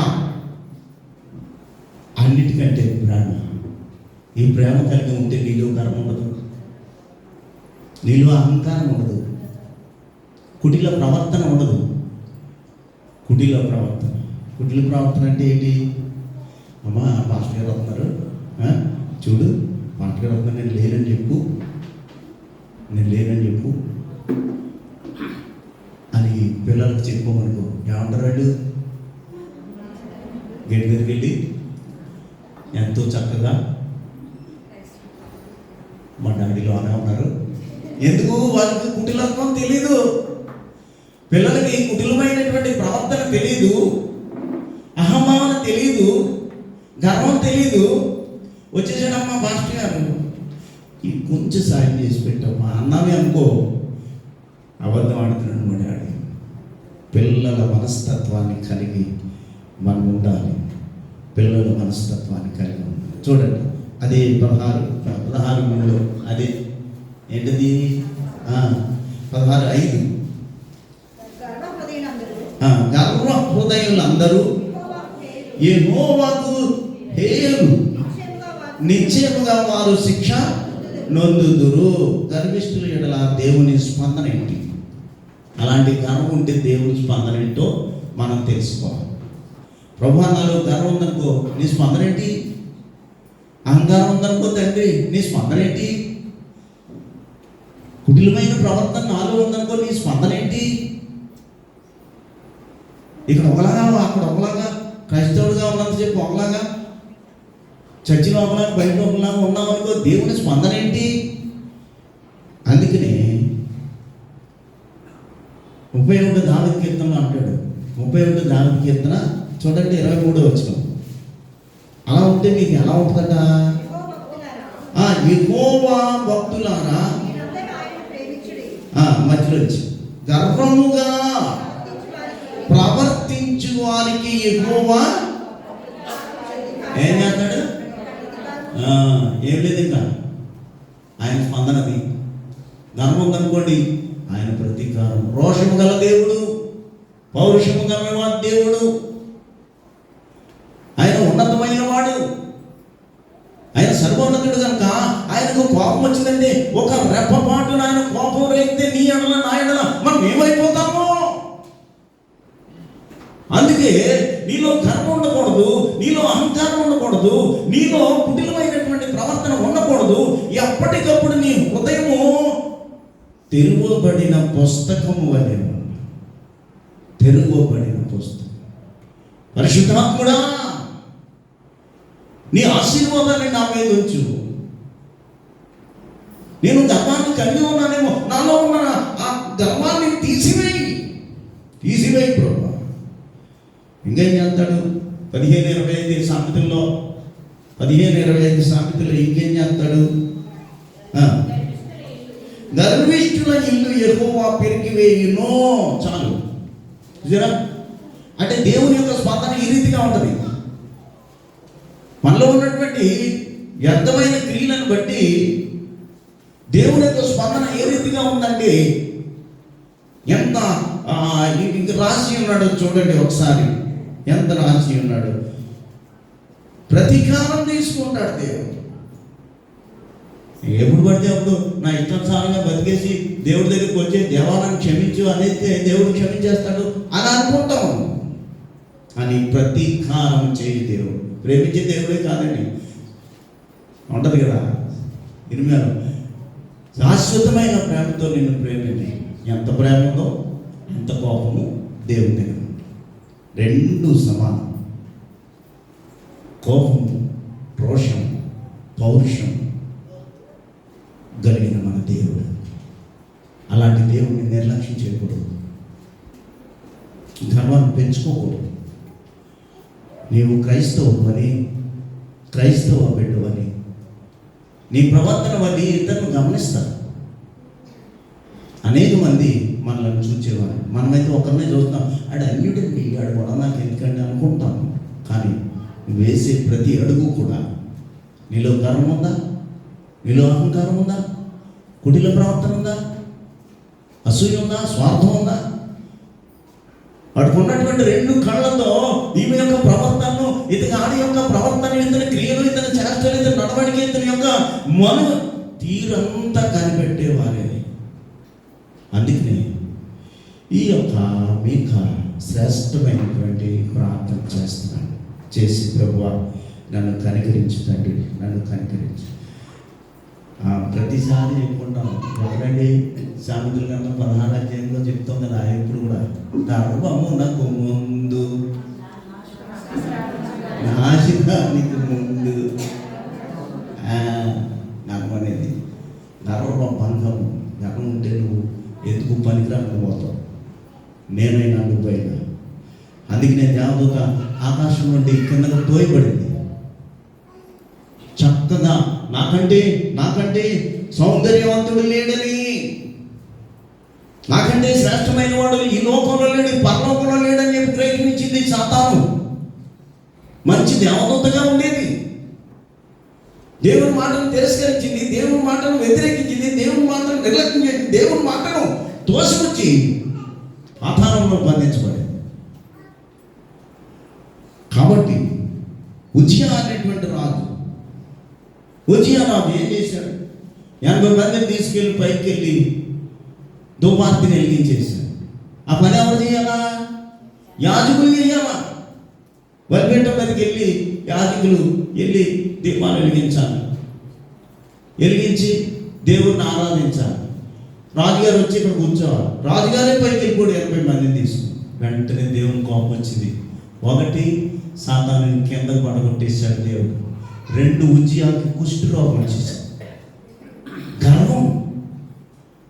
అన్నిటికంటే ప్రేమ. ఈ ప్రేమ కలిగి ఉంటే నీలో గర్వం ఉండదు, నీలో అహంకారం ఉండదు, కుటిల ప్రవర్తన ఉండదు. కుటిల ప్రవర్తన అంటే ఏంటి? అమ్మా పాస్టర్ గారు వస్తున్నారు, చూడు పాస్టర్ గారు వస్తున్నారు, నేను లేనని చెప్పు. నేను లేనని చెప్పు అని పిల్లలకు చెప్పుకోమనుకో, ఏమంటారు? గేట్ దగ్గరికి వెళ్ళి ఎంతో చక్కగా మా డాడీలో అనే ఉన్నారు. ఎందుకు? వాళ్ళకి కుటిలత్వం తెలీదు. పిల్లలకి కుటిలమైనటువంటి ప్రవర్తన తెలీదు, అహంభావన తెలీదు, గర్వం తెలీదు. వచ్చేసాడమ్మా మాస్టర్ గారు, ఈ కొంచెం సాయం చేసి పెట్టమ్మా అన్నామే అనుకో, అబద్ధం ఆడుతున్నాడు మా డాడీ. పిల్లల మనస్తత్వాన్ని కలిగి మనం ఉండాలి. పిల్లల మనస్తత్వాన్ని కలిగి ఉండాలి. చూడండి, అదే 16 అదే ఏంటది? 16:5 గర్వ హృదయులందరూ యెహోవాకు హేయులు, నిశ్చయముగా వారు శిక్ష నొందుదురు. గర్విష్ఠుల ఎడల దేవుని స్పందన ఏంటి? అలాంటి గర్వం ఉంటే దేవుని స్పందన ఏంటో మనం తెలుసుకోవాలి. ప్రభువా నాలో గర్వం ఉందనుకో, నీ స్పందన ఏంటి? అహంకారం ఉందనుకో తండ్రి, నీ స్పందన ఏంటి? కుటిలమైన ప్రవర్తన నాలో ఉందనుకో, నీ స్పందన ఏంటి? ఇక్కడ ఒకలాగా, అక్కడ ఒకలాగా, క్రైస్తవుడిగా ఉన్నంతసేపు ఒకలాగా, చర్చిలో ఒకలాగా, బయట ఒకలాగా ఉన్నావు అనుకో, దేవుని స్పందన ఏంటి? అందుకనే 31 దావీదు కీర్తనలో అంటాడు. 31 దావీదు కీర్తన చూడండి, 23వ వచనం. అలా ఉంటే మీకు ఎలా ఉంటుందట? యెహోవా భక్తులారా, మధ్యలో వచ్చి గర్వముగా ప్రవర్తించు వారికి యెహోవా ఏం చేస్తాడు? ఏం లేదు, ఇంకా ఆయన స్పందనది. గర్వం ఉందనుకోండి, ఆయన ప్రతీకారం. రోషము గల దేవుడు, పౌరుషము గల దేవుడు, ఆయన ఉన్నతమైన వాడు, ఆయన సర్వోన్నతుడు కనుక ఆయనకు కోపం వచ్చిందంటే ఒక రెప్పపాటున ఆయన కోపం రేగితే నీ ఎడల నా ఎడల మనం ఏమైపోతామో. అందుకే నీలో గర్వం ఉండకూడదు, నీలో అహంకారం ఉండకూడదు, నీలో కుటిలమైనటువంటి ప్రవర్తన ఉండకూడదు. ఎప్పటికప్పుడు నీ హృదయము తెరువబడిన పుస్తకము వలె, తెరువబడిన పుస్తకం. పరిశుద్ధాత్ముడా, నీ ఆశీర్వాదాన్ని నా మీద ఉంచు. నేను గర్వాన్ని కలిగి ఉన్నానేమో, నాలో ఉన్న ఆ గర్వాన్ని తీసివేయి ప్రభు. ఇంకేం చేస్తాడు? 15:25 సామెతల్లో 15:25 సామెతల్లో ఇంకేం చేస్తాడు? గర్విష్ఠుల ఇల్లు యెహోవా పెరిగివేయును. చాలు. అంటే దేవుని యొక్క స్పందన ఈ రీతిగా ఉంటుంది. మనలో ఉన్నటువంటి వ్యర్థమైన క్రియలను బట్టి దేవుని యొక్క స్పందన ఏ రీతిగా ఉందంటే, ఎంత రాసి ఉన్నాడో చూడండి ఒకసారి. ఎంత రాసి ఉన్నాడు. ప్రతీకారం తీసుకుంటాడు దేవుడు. ఎప్పుడు పడితే అప్పుడు నా ఇష్టానుసారంగా బతికేసి దేవుడి దగ్గరికి వచ్చి దేవాలను క్షమించు అనేది దేవుడు క్షమించేస్తాడు అని అనుకుంటాము. అని ప్రతీకారం చేయి దేవుడు. ప్రేమించే దేవుడే కాదండి, ఉంటుంది కదా ఇర్మియాలో, శాశ్వతమైన ప్రేమతో నిన్ను ప్రేమించి. ఎంత ప్రేమ ఉందో అంత కోపము దేవుని దగ్గర. రెండు సమానం. కోపము, రోషం, పౌరుషం కలిగిన మన దేవుడు. అలాంటి దేవుడిని నిర్లక్ష్యం చేయకూడదు, గర్వాన్ని పెంచుకోకూడదు. నీవు క్రైస్తవుని, క్రైస్తవ బిడ్డవని, నీ ప్రవర్తన వల్ల ఇతరులు గమనిస్తారు. అనేక మంది మనల్ని చూసేవారు. మనమైతే ఒకరినే చూస్తాం, ఆడు అన్యుడండి, ఆడు కూడా నాకు ఎందుకండి అనుకుంటాం. కానీ వేసే ప్రతి అడుగు కూడా నీలో గర్వం ఉందా? నీలో అహంకారం ఉందా? కుటిల ప్రవర్తన ఉందా? అసూయ ఉందా? స్వార్థం ఉందా? వాడుకున్నటువంటి 2 కళ్ళతో ఈమె యొక్క ప్రవర్తనను, ఇతని ఆడి యొక్క ప్రవర్తన, ఇతని క్రియలు, ఇతని చేష్టలు, ఇతని నడవడిక, ఇతని యొక్క మను తీరంతా కనిపెట్టేవారే. అందుకనే ఈ యొక్క మీక శ్రేష్టమైనటువంటి ప్రార్థన చేస్తున్నాను. చేసి ప్రభువా నన్ను కనికరించు తండ్రి, నన్ను కనికరించు. ప్రతిసారి చెప్పుకుంటాం. ఎవరండి సామెతల కన్నా 16 అధ్యాయంలో చెప్తాం కదా, ఇప్పుడు కూడా గర్వమునకు ముందు నాశనానికి ముందు గర్వం అనేది గర్వబంధము. గర్వం ఉంటే నువ్వు ఎందుకు పనికిరాకుండా పోతావు, నేనైనా నువ్వైనా. అందుకే నేను దేవదూత ఆకాశం నుండి కిందకు తోయబడింది. చక్కగా నాకంటే సౌందర్యవంతుడు లేడని, నాకంటే శ్రేష్టమైన వాడు ఈ లోకంలో లేడు, పరలోకంలో లేడని చెప్పి గ్రహించింది సాతాను. మంచి దేవదూతగా ఉండేది, దేవుని మాటను తిరస్కరించింది, దేవుని మాటను వ్యతిరేకించింది, దేవుని మాటను నిర్లక్ష్యం చేసింది, దేవుని మాటను తోసిపుచ్చి పాతాళంలో బంధించబడింది. కాబట్టి ఉజ్జియా అనేటువంటి రాజు ఏం చేశాడు? 80 మందిని తీసుకెళ్ళి పైకి వెళ్ళి ధూపార్తిని వెలిగించేశాడు. ఆ పని ఎవరు చేయాలా? యాజకులు చేయాలా? బలిపీఠం మీదకి వెళ్ళి యాజకులు వెళ్ళి దీపాలు వెలిగించి దేవుణ్ణి ఆరాధించాలి. రాజుగారు వచ్చి ఇక్కడ కూర్చోవాలి. రాజుగారే పైకి వెళ్ళిపోయి 80 మందిని తీసుకుని వెంటనే దేవుని కోపం వచ్చింది. ఒకటి, సాతాను కిందకు పడగొట్టేశాడు దేవుడు. 2, ఉజ్జియాకి కుష్టి రోగం వచ్చేసాడు.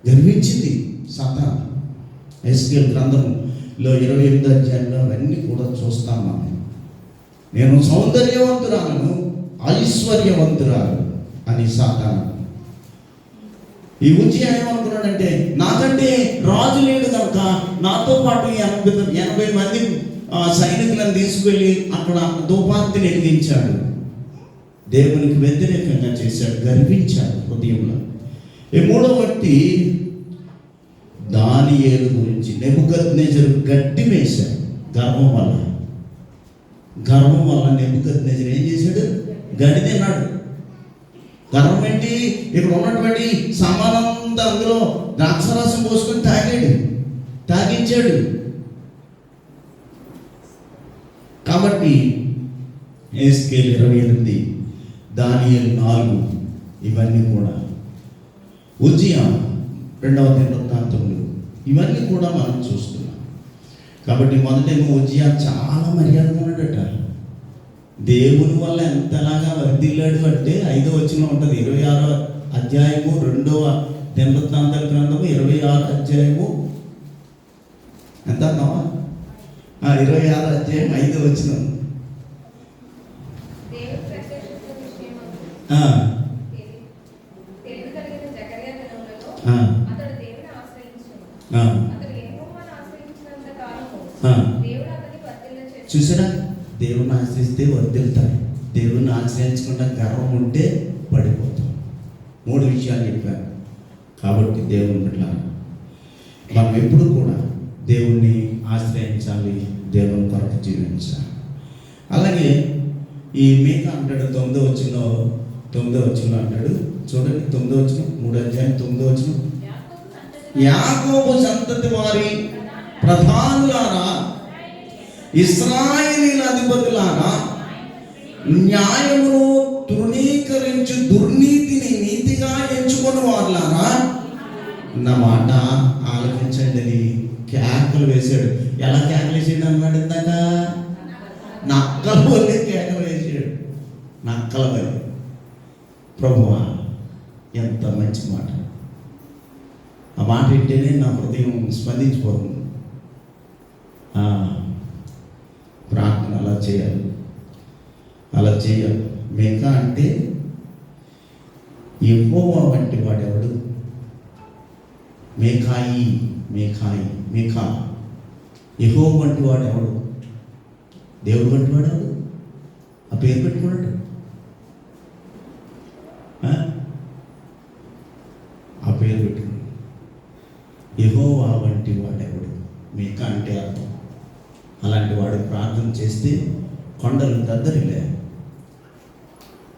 గర్వించింది సాతాను. ఎస్కేల్ గ్రంథంలో 28వ అధ్యాయంలో అవన్నీ కూడా చూస్తాం మనం. నేను సౌందర్యవంతురాలను, ఐశ్వర్యవంతురాలు అని సాతాను. ఈ ఉజ్జియా ఏమనుకున్నాడంటే, నాకంటే రాజు లేడు కనుక నాతో పాటు 80 మంది సైనికులను తీసుకువెళ్ళి అక్కడ ధూపార్తిని వెలిగించాడు. దేవునికి వ్యతిరేకంగా చేశాడు, గర్వించాడు హృదయంలో. ఈ 3వ వ్యక్తి దానియేలు గురించి నెబుకద్నెజరు గడ్డి వేశాడు. గర్వం వల్ల నెబుకద్నెజరు ఏం చేశాడు? గడ్డి తిన్నాడు. గర్వం ఏంటి? ఇక్కడ ఉన్నటువంటి సామానంతా అందులో ద్రాక్షరసం పోసుకొని తాగించాడు. కాబట్టి ఎస్కేల్ 28, దానియేలు 4 ఇవన్నీ కూడా ఉజ్జియా 2వ దినవృత్తాంతములు ఇవన్నీ కూడా మనం చూస్తున్నాం. కాబట్టి మొదటేమో ఉజ్జియా చాలా మర్యాదగా ఉన్నాడట. దేవుని వల్ల ఎంతలాగా వర్ధిల్లాడు అంటే 5వ వచనం ఉంటుంది. 26వ అధ్యాయము 2వ దినవృత్తాంతాల గ్రంథము 26వ అధ్యాయము ఎంత అన్నావా? 26వ అధ్యాయం 5వ వచనం. చూసారా, దేవుని ఆశ్రయిస్తే వర్ధిల్తాడు. దేవుని ఆశ్రయించకుండా గర్వం ఉంటే పడిపోతాం. 3 విషయాలు చెప్పాను. కాబట్టి దేవుని పట్ల మనం ఎప్పుడు కూడా దేవుణ్ణి ఆశ్రయించాలి, దేవుని కొరకు జీవించాలి. అలాగే ఈ మీక అంటాడు 9వ వచనంలో అంటాడు. చూడండి 9వ వచనం, 3వ అధ్యాయం 9వ వచనం. యాకోబు సంతతి వారి ప్రధానులారా, ఇశ్రాయేలీయుల అధిపతులారా, న్యాయమును తృణీకరించి దుర్నీతిని నీతిగా ఎంచుకుని వారులారా, నా మాట ఆలకించండి అని కేకలు వేశాడు. ఎలా కేకలు వేసాడు అన్నాడు? ఇందాక నక్కల వల్లే కేకలు వేసాడు. నక్కల వల్ల. ప్రభువా, ఎంత మంచి మాట! ఆ మాట వింటేనే నా హృదయం స్పందించిపోతుంది. ప్రార్థన అలా చేయాలి. మేక అంటే యెహోవా వంటి వాడెవడు? మేకా యెహోవా వంటి వాడెవడు? దేవుడు వంటి వాడెవడు? ఆ పేరు పెట్టుకున్నాడు. ఆ పేరు పెట్టుకున్నాడు. యెహోవా వంటి వాడెవడు? మేక అంటే అర్థం. అలాంటి వాడు ప్రార్థన చేస్తే కొండలు దద్దరిల్లా,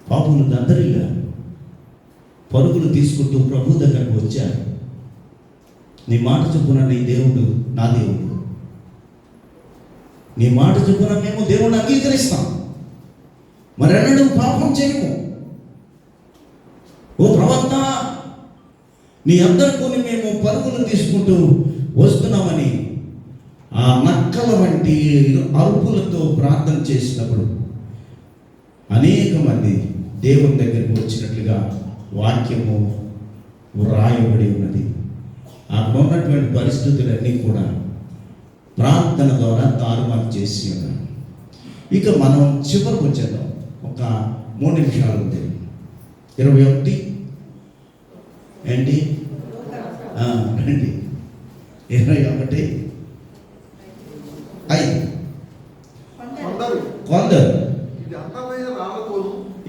పాపులు దద్దరిల్లా, పరుగులు తీసుకుంటూ ప్రభు దగ్గరకు వచ్చారు. నీ మాట చొప్పున నీ దేవుడు నా దేవుడు, నీ మాట చొప్పున మేము దేవుడిని అంగీకరిస్తాం, మరెన్నడూ పాపం చేయము. ఓ ప్రవక్త నీ అందరికీ మేము పరుగులు తీసుకుంటూ వస్తున్నామని ఆ నక్కల వంటి అరుపులతో ప్రార్థన చేసినప్పుడు అనేక మంది దేవుని దగ్గరికి వచ్చినట్లుగా వాక్యము వ్రాయబడి ఉన్నది. అక్కడ ఉన్నటువంటి పరిస్థితులన్నీ కూడా ప్రార్థన ద్వారా తారుమారు చేసి ఉన్నాం. ఇక మనం చివరికి వచ్చేద్దాం. ఒక 3 నిమిషాలు ఉంది. 21 ఏంటి రండి 21 5 కొందరు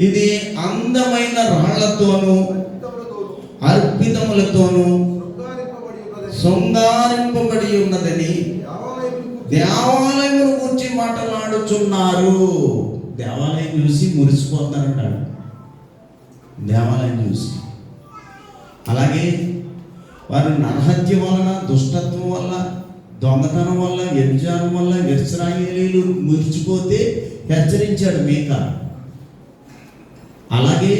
ఇది అందమైన రాళ్లతోనూ అర్పితములతోనూ శృంగారింపబడి ఉన్నదని దేవాలయమును గురించి మాట్లాడుచున్నారు. దేవాలయం చూసి మురిసిపోతారంటాడు. దేవాలయం చూసి అలాగే వారు నరహత్య వలన, దుష్టత్వం వల్ల, దొంగతనం వల్ల, వ్యభిచారం వల్ల ఇశ్రాయేలీయులు మురిసిపోతే హెచ్చరించాడు మీకా. అలాగే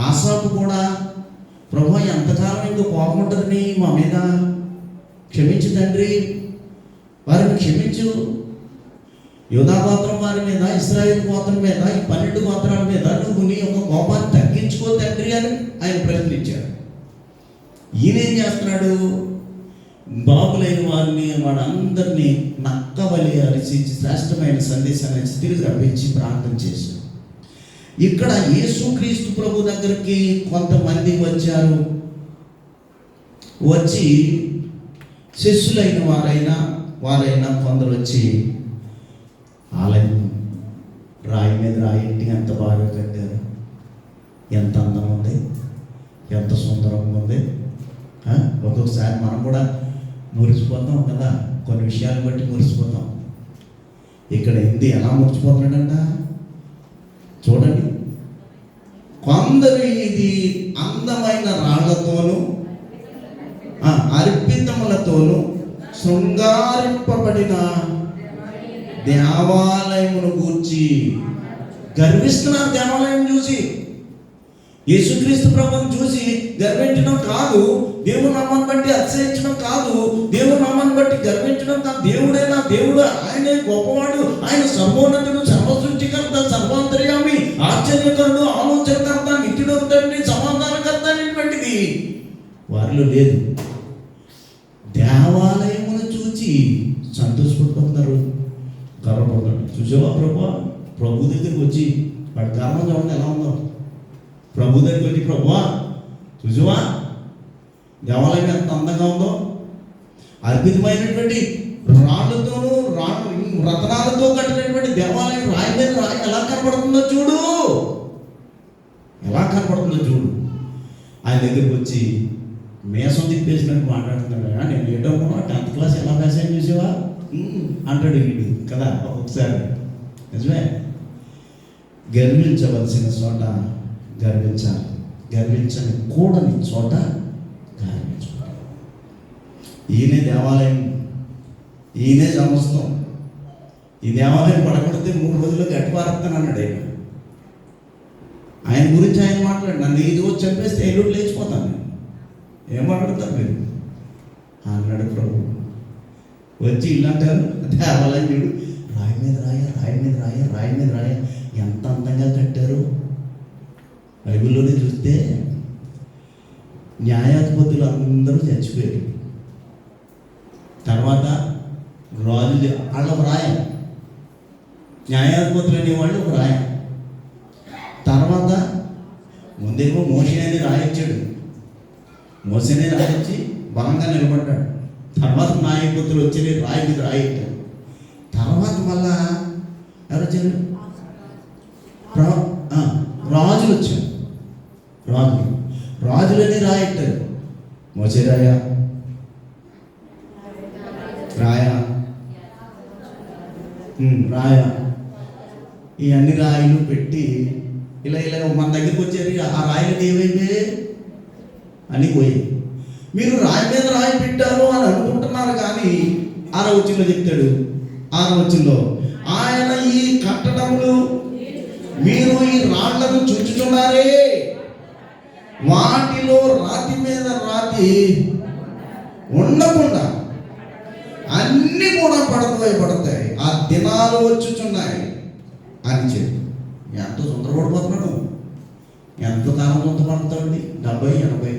ఆసాపు కూడా, ప్రభువా ఎంతకాలం ఇంకో కోపం ఉంటుందని మా మీద క్షమించు తండ్రి, వారిని క్షమించు. యూదా గోత్రం వారి మీద, ఇశ్రాయేలు గోత్రం మీద, ఈ 12 గోత్రాల మీద నువ్వు నీ యొక్క కోపాన్ని తగ్గించుకో తండ్రి అని ఆయన ప్రశ్నించాడు. ఈయనేం చేస్తున్నాడు? బాబులైన వారిని, వాడందరినీ నక్కవలి అరిచి శ్రేష్టమైన సందేశాన్ని తిరిగి రప్పించి ప్రార్థన చేశాడు. ఇక్కడ యేసుక్రీస్తు ప్రభు దగ్గరికి కొంతమంది వచ్చారు. వచ్చి శిష్యులైన వారైనా కొందరు వచ్చి ఆలయం రాయి మీద రాయింటి ఎంత బాగా కట్టారు, ఎంత అందం ఉంది, ఎంత సుందరంగా ఉంది. ఒక్కొక్కసారి మనం కూడా మురిసిపోతాం కదా, కొన్ని విషయాలు బట్టి మురిసిపోతాం. ఇక్కడ హిందీ ఎలా మురిసిపోతున్నాడంట చూడండి. కొందరు ఇది అందమైన రాళ్లతోనూ అర్పితములతోనూ శృంగారింపబడిన దేవాలయమును గూర్చి గర్విస్తున్నారు. దేవాలయం చూసి, యేసుక్రీస్తు ప్రభువుని చూసి గర్వించడం కాదు, దేవుని నామాన్ని బట్టి అతిశయించడం కాదు, దేవుని నామాన్ని బట్టి గర్వించడం కాదు. దేవుడైనా దేవుడు, ఆయనే గొప్పవాడు, ఆయన సర్వోన్నతుడు, సర్వసృష్టికర్త, సర్వాంతర్యామి, ఆశ్చర్యకరుడు, ఆలోచనకర్త, నిత్యుడు తండ్రి, సమాధానకర్త అనేటువంటిది వారిలో లేదు. దేవాలయమును చూచి సంతోషపడుతున్నారు, గర్వపడుతున్నారు. చూసావా ప్రభు దగ్గరికి వచ్చి వాడి గర్వం చూడండి ఎలా ఉందో. ప్రభు దగ్గరికి వచ్చి, ప్రభువా చూసావా దేవాలయం ఎంత అందంగా ఉందో, అద్భుతమైనటువంటి రాళ్లతోనూ రతనాలతో కట్టినటువంటి దేవాలయం రాయి మీద రాయి ఎలా కనపడుతుందో చూడు, ఎలా కనపడుతుందో చూడు. ఆయన దగ్గరికి వచ్చి మేసం తిప్పేసినట్టు మాట్లాడుతున్నాడు. నేను ఏటో 10th క్లాస్ ఎలా మేసాను చూసావా అంటాడు వీడు కదా ఒకసారి. నిజమే, గర్వించవలసిన చోట గర్వించాలి, గర్వించని కూడని చోట గర్వించాలి. ఈయనే దేవాలయం, ఈయనే సమస్తం. ఈ దేవాలయం పడగొడితే 3 రోజుల్లో గట్టిపారుతాను అన్నాడు ఆయన. ఆయన గురించి ఆయన మాట్లాడు, నన్ను ఇది వచ్చి చంపేస్తే ఎల్లుడు లేచిపోతాను, ఏం మాట్లాడతారు మీరు అన్నాడు ప్రభు. వచ్చి ఇల్లు అంటారు, దేవాలయం చూడు, రాయి మీద రాయ, రాయి మీద రాయ, రాయి మీద రాయ, ఎంత అందంగా కట్టారు. బైబిల్లోనే చూస్తే న్యాయాధిపతులు అందరూ చచ్చిపోయారు. తర్వాత రాజులు వాళ్ళ రాయ, న్యాయాధిపతులు అనేవాళ్ళు ఒక రాయ. తర్వాత ముందేమో మోషే అని రాయించాడు, మోసేనే రాయించి బలంగా నిలబడ్డాడు. తర్వాత న్యాయధిపతులు వచ్చి రాయి మీద రాయించాడు. తర్వాత మళ్ళా ఎవరు వచ్చారు? రాజులు వచ్చారు. రాజులని రాయింటారు. మోసే రాయ, ఈ అన్ని రాయిలు పెట్టి ఇలా మన దగ్గరికి వచ్చారు. ఆ రాయిలు ఏమైంది అని పోయి, మీరు రాయి మీద రాయి పెట్టారు అని అనుకుంటున్నారు. కానీ 6వ వచనంలో చెప్తాడు, 6వ వచనంలో ఆయన ఈ కట్టడములు మీరు ఈ రాళ్లను చుంచుచున్నారే, వాటిలో రాతి మీద రాతి ఉండకుండా అన్నీ కూడా పడతాయి. ఆ దినాలు వచ్చుచున్నాయి అని చెప్పి ఎంతో తొందరపడిపోతున్నాడు. ఎంతో కాలం తొందరపడతాడండి? 70-80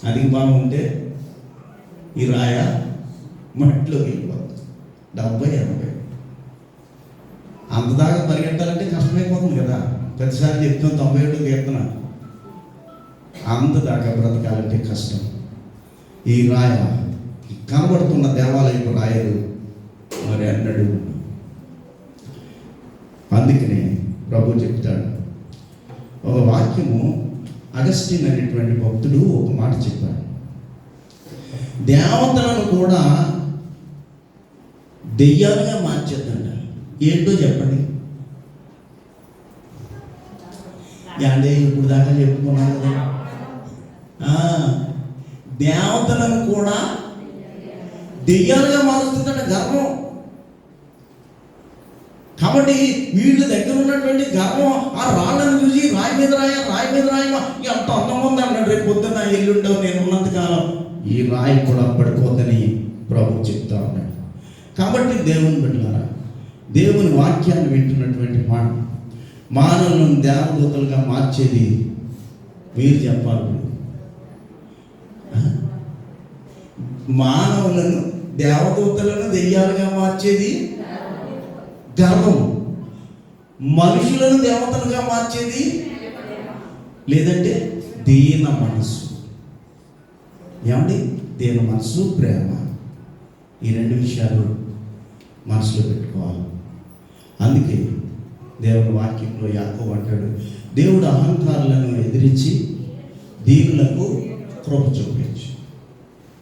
అది బాగుంటే ఈ రాయ మట్టిలోకి వెళ్ళిపోతుంది. 70-80 అంతదాకా పరిగెట్టాలంటే కష్టమైపోతుంది కదా. ప్రతిసారి చెప్తాం 97 కీర్తన, అంతదాకా బ్రతకాలంటే కష్టం. ఈ రాయ కనబడుతున్న దేవాలయపు రాయలు మరి అన్నడు. అందుకనే ప్రభు చెప్తాడు ఒక వాక్యము. అగస్టిన్ అనేటువంటి భక్తుడు ఒక మాట చెప్పాడు, దేవతలను కూడా దెయ్యాలుగా మార్చేద్దంట. ఏంటో చెప్పండి. అంటే ఇప్పుడు దాకా చెప్పుకున్నాను కదా, దేవతలను కూడా దెయ్యాలుగా మారుస్తుందంట గర్వం. కాబట్టి వీళ్ళ దగ్గర ఉన్నటువంటి గర్వం ఆ రాళ్ళను చూసి రాయి మీద రాయ ఎంత అందంగా ఉంది అన్నాడు. రేపు పొద్దున్న ఎల్లుండవు నేను ఉన్నంతకాలం ఈ రాయి కూడా పడిపోద్దని ప్రభు చెప్తా ఉన్నాడు. కాబట్టి దేవుని బిడ్డలారా, దేవుని వాక్యాన్ని వింటున్నటువంటి మానవులను దేవదూతలుగా మార్చేది మీరు చెప్పాలి. మానవులను దేవదూతలను దెయ్యాలుగా మార్చేది గర్వం. మనుషులను దేవతలుగా మార్చేది లేదంటే దీన మనసు. ఏమండి? దీన మనసు, ప్రేమ, ఈ 2 విషయాలు మనసులో పెట్టుకోవాలి. అందుకే దేవుని వాక్యంలో యాకోబు అంటాడు, దేవుడు అహంకారులను ఎదిరించి దీనులకు కృప చూపించు.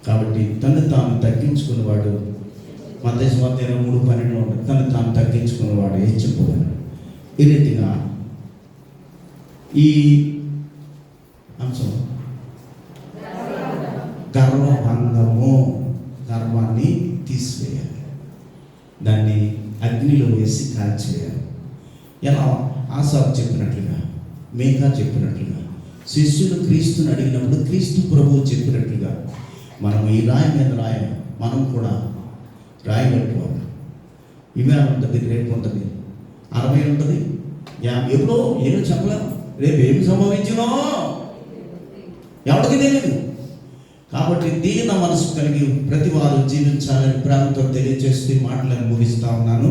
కాబట్టి తను తాను తగ్గించుకునేవాడు, మత్తయి సువార్త 23:12 తను తాను తగ్గించుకునేవాడు హెచ్చిపోయాడు. ఈ రీతిగా ఈ అంశం గర్వభంగము, గర్వాన్ని తీసివేయాలి, దాన్ని అగ్నిలో వేసి కాల్చివేయాలి. ఎలా? ఆసాపు చెప్పినట్లుగా, మేకా చెప్పినట్లుగా, శిష్యులు క్రీస్తుని అడిగినప్పుడు క్రీస్తు ప్రభువు చెప్పినట్లుగా మనం ఈ రాయి మీద మనం కూడా రాయి పెట్టుకోవాలి. ఇవాళ ఉంటుంది, రేపు ఉంటుంది, 60 ఉంటుంది, 50 ఎప్పుడో ఏమో చెప్పలేము. రేపు ఏమి సంభవించినో ఎవరికి తెలియదు. కాబట్టి దీన మనసు కలిగి ప్రతి వారు జీవించాలని ప్రేమతో తెలియజేస్తూ మాటలను ముగిస్తా ఉన్నాను.